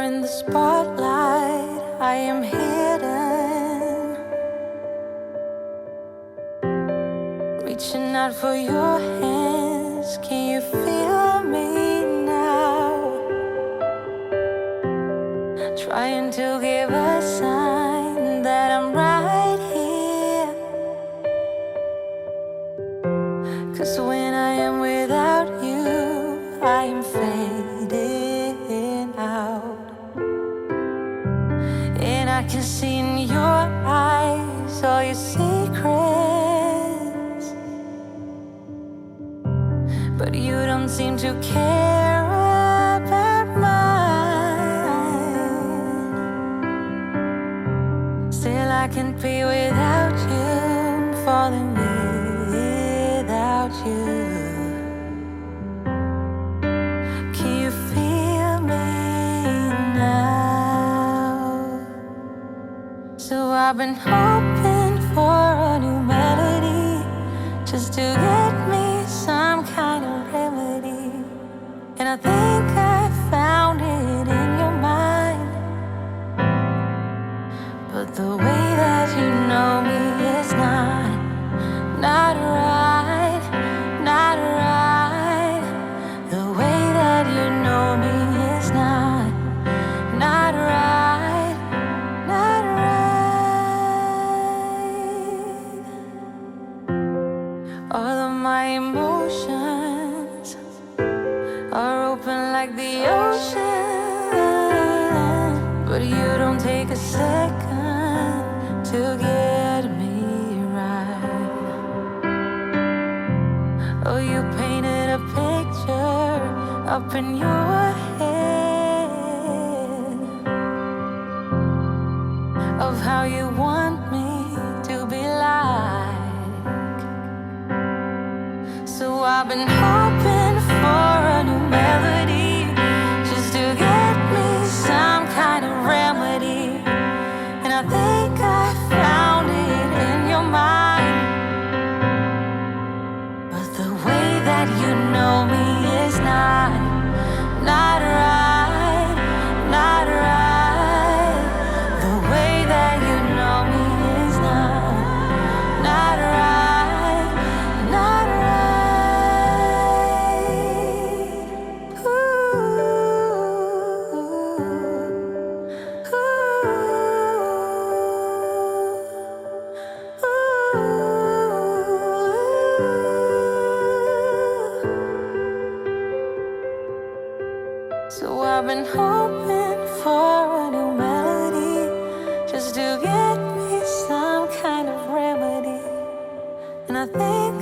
in the spotlight, I am hidden, reaching out for your hands. Can you feel me now? Trying to give a sign that I'm right here. 'Cause when I am without you, I am fading out. And I can see in your eyes all your secrets, but you don't seem to care about mine. Still I can't be without you, I'm falling without you. Can you feel me now? So I've been hoping for a new melody, just to get me some kind of remedy. And I think I found it in your mind, but the way that you know me is not right, not right. The way that you know me is not right, not right. All of my emotions are open like the ocean, but you don't take a second to get me right. Oh, you painted a picture up in your head of how you want me to be like. So I've been hoping for a new melody, just to get me some kind of remedy. And I think I found it in your mind, but the way that you know me is not right, not right. The way that you know me is not right, not right. So I've been hoping for a new melody, just to get me some kind of remedy. And I think